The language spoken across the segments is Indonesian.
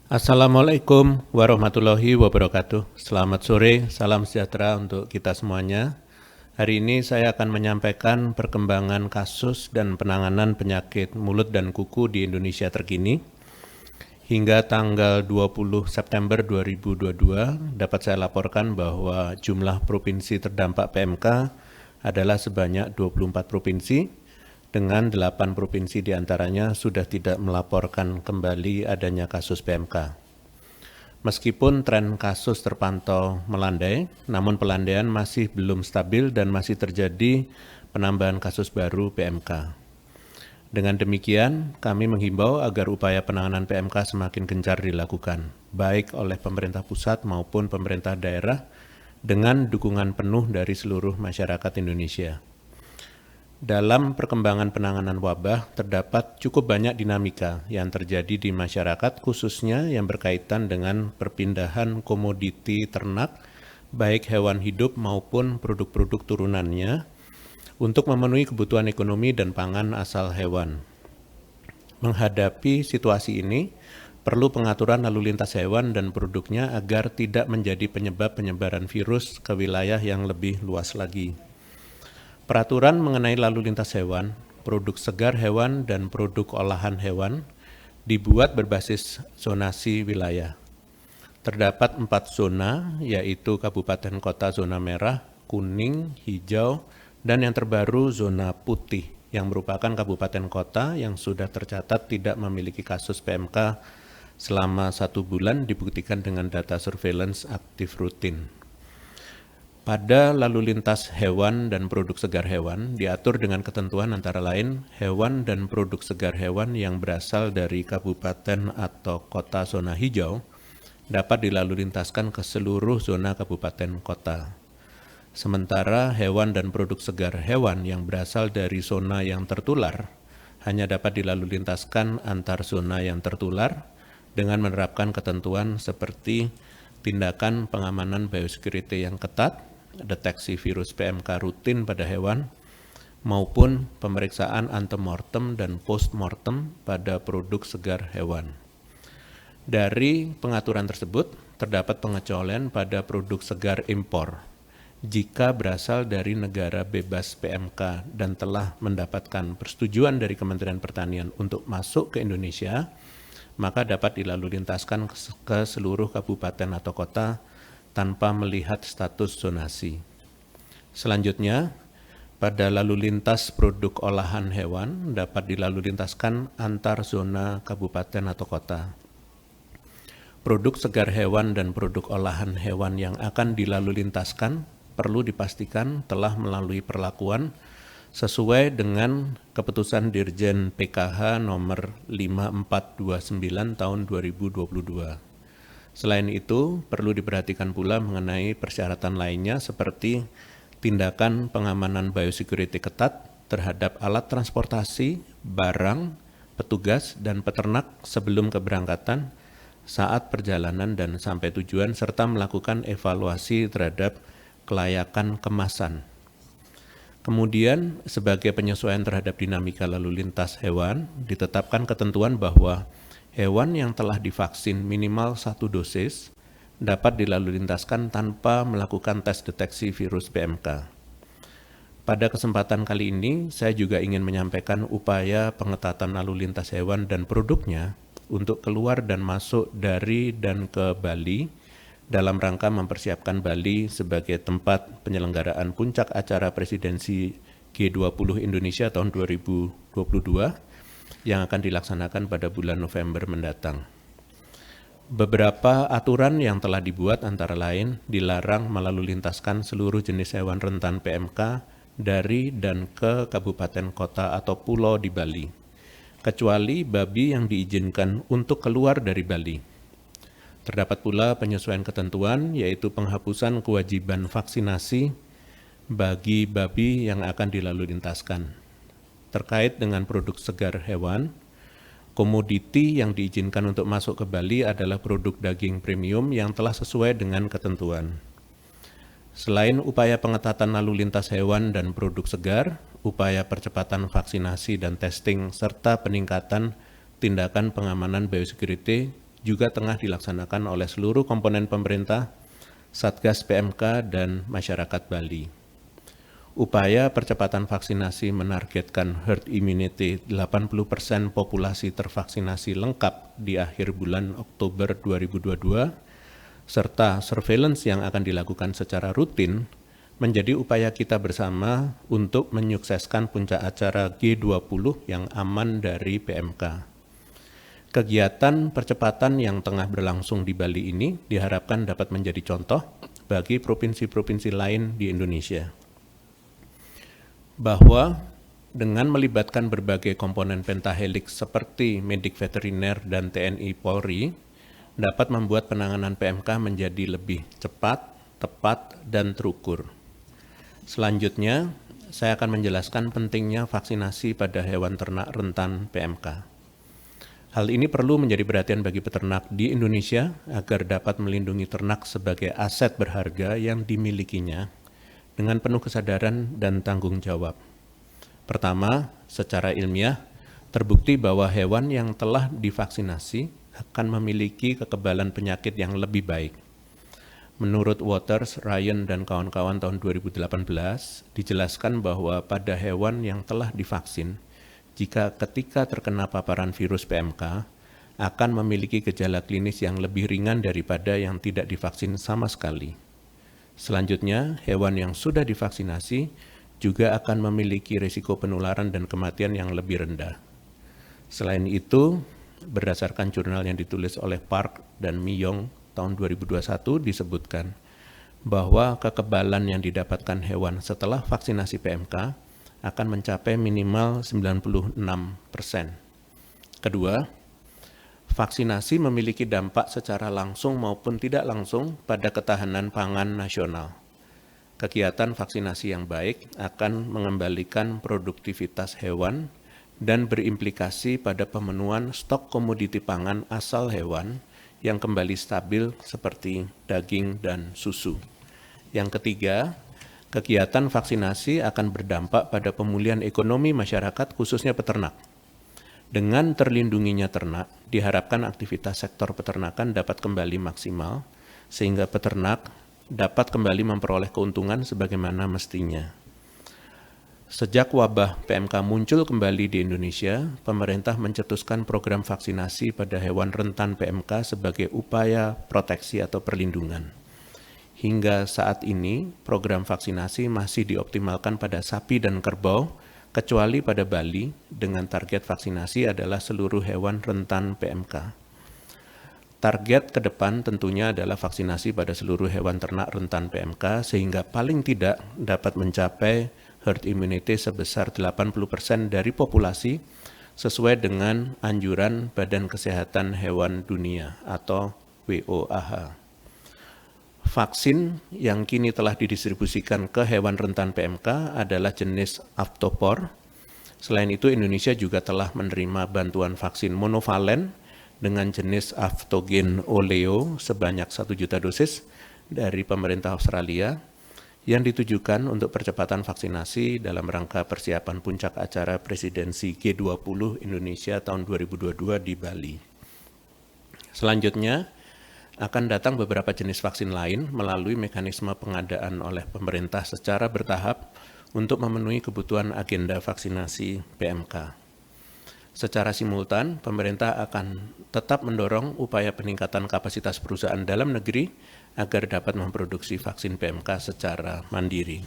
Assalamualaikum warahmatullahi wabarakatuh. Selamat sore, salam sejahtera untuk kita semuanya. Hari ini saya akan menyampaikan perkembangan kasus dan penanganan penyakit mulut dan kuku di Indonesia terkini. Hingga tanggal 20 September 2022 dapat saya laporkan bahwa jumlah provinsi terdampak PMK adalah sebanyak 24 provinsi, dengan 8 provinsi diantaranya sudah tidak melaporkan kembali adanya kasus PMK. Meskipun tren kasus terpantau melandai, namun pelandaian masih belum stabil dan masih terjadi penambahan kasus baru PMK. Dengan demikian, kami menghimbau agar upaya penanganan PMK semakin gencar dilakukan, baik oleh pemerintah pusat maupun pemerintah daerah, dengan dukungan penuh dari seluruh masyarakat Indonesia. Dalam perkembangan penanganan wabah, terdapat cukup banyak dinamika yang terjadi di masyarakat, khususnya yang berkaitan dengan perpindahan komoditi ternak, baik hewan hidup maupun produk-produk turunannya, untuk memenuhi kebutuhan ekonomi dan pangan asal hewan. Menghadapi situasi ini, perlu pengaturan lalu lintas hewan dan produknya agar tidak menjadi penyebab penyebaran virus ke wilayah yang lebih luas lagi. Peraturan mengenai lalu lintas hewan, produk segar hewan, dan produk olahan hewan dibuat berbasis zonasi wilayah. Terdapat 4 zona, yaitu kabupaten kota zona merah, kuning, hijau, dan yang terbaru zona putih, yang merupakan kabupaten kota yang sudah tercatat tidak memiliki kasus PMK selama 1 bulan dibuktikan dengan data surveillance aktif rutin. Pada lalu lintas hewan dan produk segar hewan diatur dengan ketentuan antara lain hewan dan produk segar hewan yang berasal dari kabupaten atau kota zona hijau dapat dilalu lintaskan ke seluruh zona kabupaten kota. Sementara hewan dan produk segar hewan yang berasal dari zona yang tertular hanya dapat dilalu lintaskan antar zona yang tertular dengan menerapkan ketentuan seperti tindakan pengamanan biosecurity yang ketat, deteksi virus PMK rutin pada hewan, maupun pemeriksaan antemortem dan postmortem pada produk segar hewan. Dari pengaturan tersebut, terdapat pengecualian pada produk segar impor jika berasal dari negara bebas PMK dan telah mendapatkan persetujuan dari Kementerian Pertanian untuk masuk ke Indonesia, maka dapat dilalu lintaskan ke seluruh kabupaten atau kota tanpa melihat status zonasi. Selanjutnya, pada lalu lintas produk olahan hewan dapat dilalu lintaskan antar zona kabupaten atau kota. Produk segar hewan dan produk olahan hewan yang akan dilalu lintaskan perlu dipastikan telah melalui perlakuan sesuai dengan keputusan Dirjen PKH nomor 5429 tahun 2022. Selain itu, perlu diperhatikan pula mengenai persyaratan lainnya seperti tindakan pengamanan biosecurity ketat terhadap alat transportasi, barang, petugas, dan peternak sebelum keberangkatan, saat perjalanan dan sampai tujuan, serta melakukan evaluasi terhadap kelayakan kemasan. Kemudian, sebagai penyesuaian terhadap dinamika lalu lintas hewan, ditetapkan ketentuan bahwa hewan yang telah divaksin minimal 1 dosis dapat dilalu lintaskan tanpa melakukan tes deteksi virus PMK. Pada kesempatan kali ini, saya juga ingin menyampaikan upaya pengetatan lalu lintas hewan dan produknya untuk keluar dan masuk dari dan ke Bali dalam rangka mempersiapkan Bali sebagai tempat penyelenggaraan puncak acara presidensi G20 Indonesia tahun 2022 yang akan dilaksanakan pada bulan November mendatang. Beberapa aturan yang telah dibuat antara lain dilarang melalu lintaskan seluruh jenis hewan rentan PMK dari dan ke kabupaten kota atau pulau di Bali, kecuali babi yang diizinkan untuk keluar dari Bali. Terdapat pula penyesuaian ketentuan, yaitu penghapusan kewajiban vaksinasi bagi babi yang akan dilalu lintaskan. Terkait dengan produk segar hewan, komoditi yang diizinkan untuk masuk ke Bali adalah produk daging premium yang telah sesuai dengan ketentuan. Selain upaya pengetatan lalu lintas hewan dan produk segar, upaya percepatan vaksinasi dan testing, serta peningkatan tindakan pengamanan biosecurity juga tengah dilaksanakan oleh seluruh komponen pemerintah, Satgas PMK, dan masyarakat Bali. Upaya percepatan vaksinasi menargetkan herd immunity 80% populasi tervaksinasi lengkap di akhir bulan Oktober 2022, serta surveillance yang akan dilakukan secara rutin menjadi upaya kita bersama untuk menyukseskan puncak acara G20 yang aman dari PMK. Kegiatan percepatan yang tengah berlangsung di Bali ini diharapkan dapat menjadi contoh bagi provinsi-provinsi lain di Indonesia. Bahwa dengan melibatkan berbagai komponen pentahelix seperti medik veteriner dan TNI Polri, dapat membuat penanganan PMK menjadi lebih cepat, tepat, dan terukur. Selanjutnya, saya akan menjelaskan pentingnya vaksinasi pada hewan ternak rentan PMK. Hal ini perlu menjadi perhatian bagi peternak di Indonesia agar dapat melindungi ternak sebagai aset berharga yang dimilikinya dengan penuh kesadaran dan tanggung jawab. Pertama, secara ilmiah, terbukti bahwa hewan yang telah divaksinasi akan memiliki kekebalan penyakit yang lebih baik. Menurut Waters, Ryan, dan kawan-kawan tahun 2018, dijelaskan bahwa pada hewan yang telah divaksin, jika ketika terkena paparan virus PMK, akan memiliki gejala klinis yang lebih ringan daripada yang tidak divaksin sama sekali. Selanjutnya, hewan yang sudah divaksinasi juga akan memiliki risiko penularan dan kematian yang lebih rendah. Selain itu, berdasarkan jurnal yang ditulis oleh Park dan Miyong tahun 2021 disebutkan bahwa kekebalan yang didapatkan hewan setelah vaksinasi PMK akan mencapai minimal 96%. Kedua, vaksinasi memiliki dampak secara langsung maupun tidak langsung pada ketahanan pangan nasional. Kegiatan vaksinasi yang baik akan mengembalikan produktivitas hewan dan berimplikasi pada pemenuhan stok komoditi pangan asal hewan yang kembali stabil seperti daging dan susu. Yang ketiga, kegiatan vaksinasi akan berdampak pada pemulihan ekonomi masyarakat khususnya peternak. Dengan terlindunginya ternak, diharapkan aktivitas sektor peternakan dapat kembali maksimal sehingga peternak dapat kembali memperoleh keuntungan sebagaimana mestinya. Sejak wabah PMK muncul kembali di Indonesia, pemerintah mencetuskan program vaksinasi pada hewan rentan PMK sebagai upaya proteksi atau perlindungan. Hingga saat ini, program vaksinasi masih dioptimalkan pada sapi dan kerbau, kecuali pada Bali, dengan target vaksinasi adalah seluruh hewan rentan PMK. Target ke depan tentunya adalah vaksinasi pada seluruh hewan ternak rentan PMK, sehingga paling tidak dapat mencapai herd immunity sebesar 80% dari populasi sesuai dengan anjuran Badan Kesehatan Hewan Dunia atau WOAH. Vaksin yang kini telah didistribusikan ke hewan rentan PMK adalah jenis Aftopor. Selain itu, Indonesia juga telah menerima bantuan vaksin monovalen dengan jenis Aftogen Oleo sebanyak 1 juta dosis dari pemerintah Australia yang ditujukan untuk percepatan vaksinasi dalam rangka persiapan puncak acara presidensi G20 Indonesia tahun 2022 di Bali. Selanjutnya, akan datang beberapa jenis vaksin lain melalui mekanisme pengadaan oleh pemerintah secara bertahap untuk memenuhi kebutuhan agenda vaksinasi PMK. Secara simultan, pemerintah akan tetap mendorong upaya peningkatan kapasitas perusahaan dalam negeri agar dapat memproduksi vaksin PMK secara mandiri.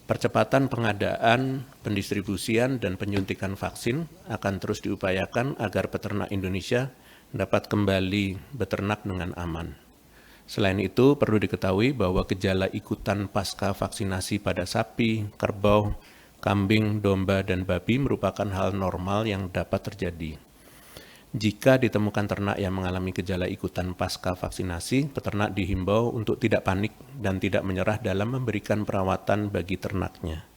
Percepatan pengadaan, pendistribusian, dan penyuntikan vaksin akan terus diupayakan agar peternak Indonesia dapat kembali beternak dengan aman. Selain itu, perlu diketahui bahwa gejala ikutan pasca vaksinasi pada sapi, kerbau, kambing, domba, dan babi merupakan hal normal yang dapat terjadi. Jika ditemukan ternak yang mengalami gejala ikutan pasca vaksinasi, peternak dihimbau untuk tidak panik dan tidak menyerah dalam memberikan perawatan bagi ternaknya.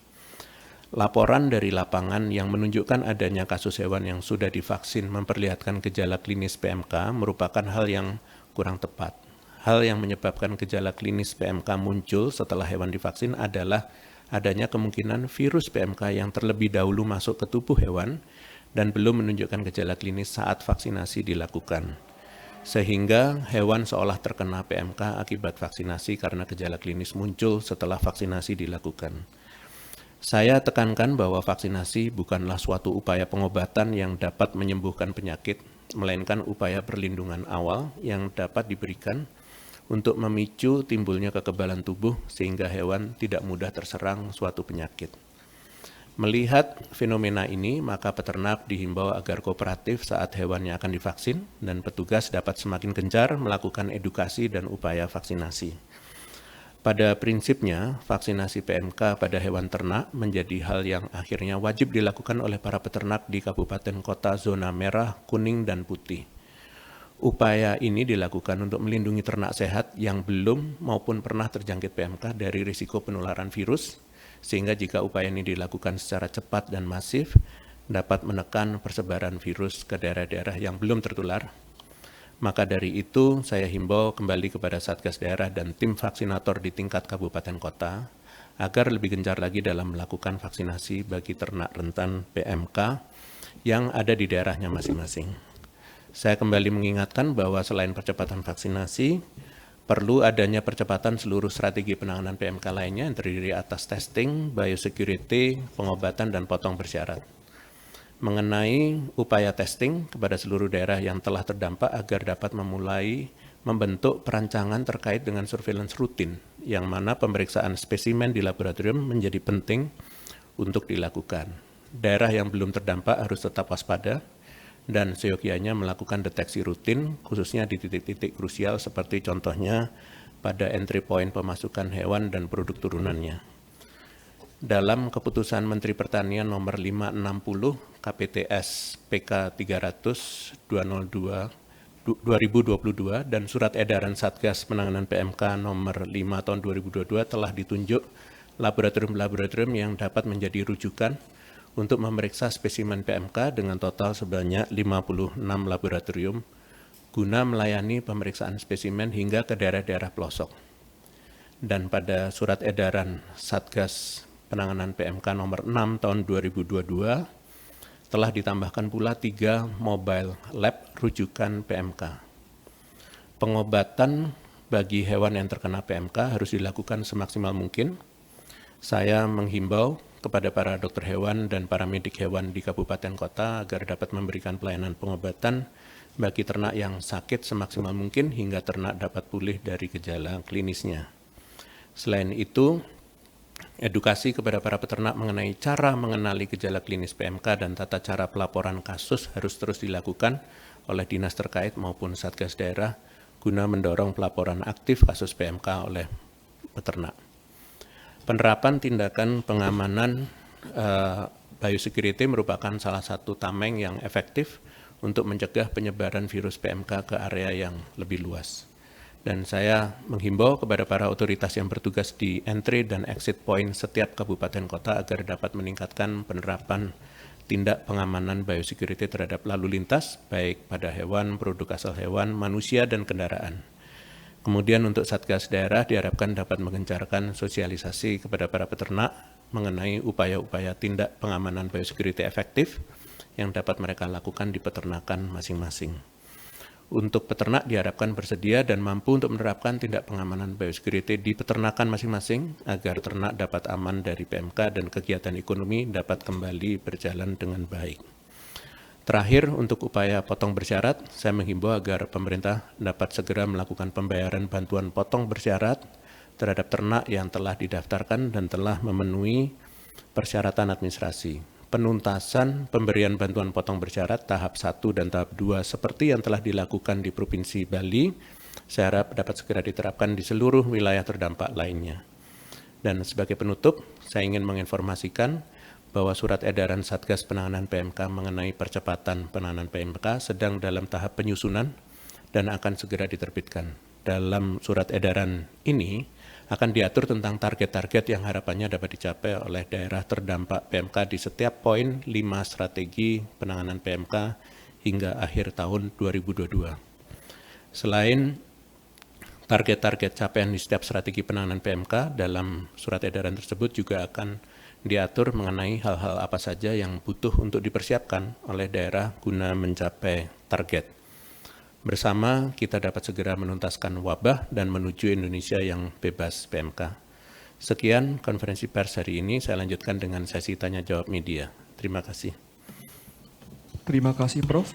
Laporan dari lapangan yang menunjukkan adanya kasus hewan yang sudah divaksin memperlihatkan gejala klinis PMK merupakan hal yang kurang tepat. Hal yang menyebabkan gejala klinis PMK muncul setelah hewan divaksin adalah adanya kemungkinan virus PMK yang terlebih dahulu masuk ke tubuh hewan dan belum menunjukkan gejala klinis saat vaksinasi dilakukan. sehingga hewan seolah terkena PMK akibat vaksinasi karena gejala klinis muncul setelah vaksinasi dilakukan. Saya tekankan bahwa vaksinasi bukanlah suatu upaya pengobatan yang dapat menyembuhkan penyakit, melainkan upaya perlindungan awal yang dapat diberikan untuk memicu timbulnya kekebalan tubuh sehingga hewan tidak mudah terserang suatu penyakit. Melihat fenomena ini, maka peternak dihimbau agar kooperatif saat hewannya akan divaksin dan petugas dapat semakin gencar melakukan edukasi dan upaya vaksinasi. Pada prinsipnya, vaksinasi PMK pada hewan ternak menjadi hal yang akhirnya wajib dilakukan oleh para peternak di kabupaten kota zona merah, kuning, dan putih. Upaya ini dilakukan untuk melindungi ternak sehat yang belum maupun pernah terjangkit PMK dari risiko penularan virus, sehingga jika upaya ini dilakukan secara cepat dan masif, dapat menekan persebaran virus ke daerah-daerah yang belum tertular. Maka dari itu, saya himbau kembali kepada Satgas Daerah dan tim vaksinator di tingkat kabupaten kota, agar lebih gencar lagi dalam melakukan vaksinasi bagi ternak rentan PMK yang ada di daerahnya masing-masing. Saya kembali mengingatkan bahwa selain percepatan vaksinasi, perlu adanya percepatan seluruh strategi penanganan PMK lainnya yang terdiri atas testing, biosecurity, pengobatan, dan potong bersyarat. Mengenai upaya testing kepada seluruh daerah yang telah terdampak agar dapat memulai membentuk perancangan terkait dengan surveillance rutin, yang mana pemeriksaan spesimen di laboratorium menjadi penting untuk dilakukan. Daerah yang belum terdampak harus tetap waspada, dan seyogianya melakukan deteksi rutin, khususnya di titik-titik krusial seperti contohnya pada entry point pemasukan hewan dan produk turunannya. Dalam keputusan Menteri Pertanian nomor 560 KPTS PK 300 2022 dan surat edaran Satgas Penanganan PMK nomor 5 tahun 2022 telah ditunjuk laboratorium-laboratorium yang dapat menjadi rujukan untuk memeriksa spesimen PMK dengan total sebanyak 56 laboratorium guna melayani pemeriksaan spesimen hingga ke daerah-daerah pelosok. Dan pada surat edaran Satgas Penanganan PMK nomor 6 tahun 2022 telah ditambahkan pula 3 mobile lab rujukan PMK. Pengobatan bagi hewan yang terkena PMK harus dilakukan semaksimal mungkin. Saya menghimbau kepada para dokter hewan dan para medik hewan di kabupaten kota agar dapat memberikan pelayanan pengobatan bagi ternak yang sakit semaksimal mungkin hingga ternak dapat pulih dari gejala klinisnya. Selain itu, edukasi kepada para peternak mengenai cara mengenali gejala klinis PMK dan tata cara pelaporan kasus harus terus dilakukan oleh dinas terkait maupun Satgas Daerah guna mendorong pelaporan aktif kasus PMK oleh peternak. Penerapan tindakan pengamanan biosecurity merupakan salah satu tameng yang efektif untuk mencegah penyebaran virus PMK ke area yang lebih luas. Dan saya menghimbau kepada para otoritas yang bertugas di entry dan exit point setiap kabupaten kota agar dapat meningkatkan penerapan tindak pengamanan biosecurity terhadap lalu lintas, baik pada hewan, produk asal hewan, manusia, dan kendaraan. Kemudian untuk Satgas Daerah diharapkan dapat mengencarkan sosialisasi kepada para peternak mengenai upaya-upaya tindak pengamanan biosecurity efektif yang dapat mereka lakukan di peternakan masing-masing. Untuk peternak diharapkan bersedia dan mampu untuk menerapkan tindak pengamanan biosecurity di peternakan masing-masing agar ternak dapat aman dari PMK dan kegiatan ekonomi dapat kembali berjalan dengan baik. Terakhir, untuk upaya potong bersyarat, saya menghimbau agar pemerintah dapat segera melakukan pembayaran bantuan potong bersyarat terhadap ternak yang telah didaftarkan dan telah memenuhi persyaratan administrasi. Penuntasan pemberian bantuan potong bersyarat tahap 1 dan tahap 2 seperti yang telah dilakukan di Provinsi Bali, saya harap dapat segera diterapkan di seluruh wilayah terdampak lainnya. Dan sebagai penutup, saya ingin menginformasikan bahwa surat edaran Satgas Penanganan PMK mengenai percepatan penanganan PMK sedang dalam tahap penyusunan dan akan segera diterbitkan. Dalam surat edaran ini akan diatur tentang target-target yang harapannya dapat dicapai oleh daerah terdampak PMK di setiap poin 5 strategi penanganan PMK hingga akhir tahun 2022. Selain target-target capaian di setiap strategi penanganan PMK, dalam surat edaran tersebut juga akan diatur mengenai hal-hal apa saja yang butuh untuk dipersiapkan oleh daerah guna mencapai target. Bersama kita dapat segera menuntaskan wabah dan menuju Indonesia yang bebas PMK. Sekian konferensi pers hari ini, saya lanjutkan dengan sesi tanya-jawab media. Terima kasih. Terima kasih, Prof.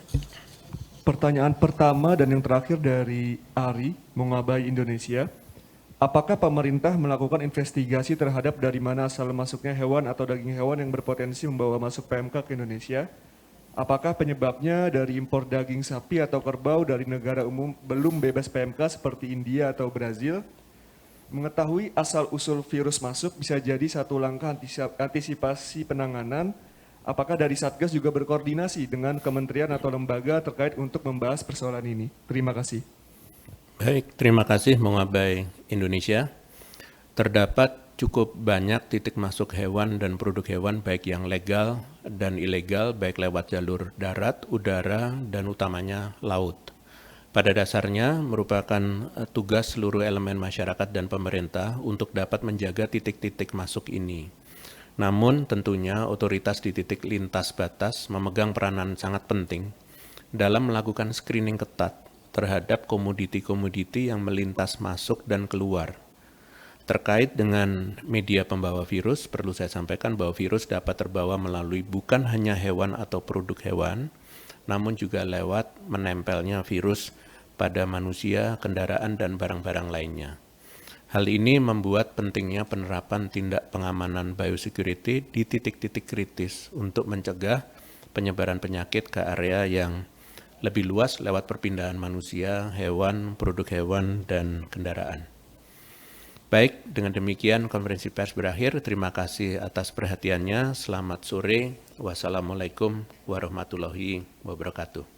Pertanyaan pertama dan yang terakhir dari Ari, Mongabai Indonesia. Apakah pemerintah melakukan investigasi terhadap dari mana asal masuknya hewan atau daging hewan yang berpotensi membawa masuk PMK ke Indonesia? Apakah penyebabnya dari impor daging sapi atau kerbau dari negara umum belum bebas PMK seperti India atau Brazil? Mengetahui asal-usul virus masuk bisa jadi satu langkah antisipasi penanganan. Apakah dari Satgas juga berkoordinasi dengan kementerian atau lembaga terkait untuk membahas persoalan ini? Terima kasih. Baik, terima kasih Mongabai Indonesia. Terdapat cukup banyak titik masuk hewan dan produk hewan baik yang legal dan ilegal, baik lewat jalur darat, udara, dan utamanya laut. Pada dasarnya merupakan tugas seluruh elemen masyarakat dan pemerintah untuk dapat menjaga titik-titik masuk ini. Namun tentunya otoritas di titik lintas batas memegang peranan sangat penting dalam melakukan screening ketat terhadap komoditi-komoditi yang melintas masuk dan keluar. Terkait dengan media pembawa virus, perlu saya sampaikan bahwa virus dapat terbawa melalui bukan hanya hewan atau produk hewan, namun juga lewat menempelnya virus pada manusia, kendaraan, dan barang-barang lainnya. Hal ini membuat pentingnya penerapan tindak pengamanan biosecurity di titik-titik kritis untuk mencegah penyebaran penyakit ke area yang lebih luas lewat perpindahan manusia, hewan, produk hewan, dan kendaraan. Baik, dengan demikian konferensi pers berakhir. Terima kasih atas perhatiannya. Selamat sore. Wassalamualaikum warahmatullahi wabarakatuh.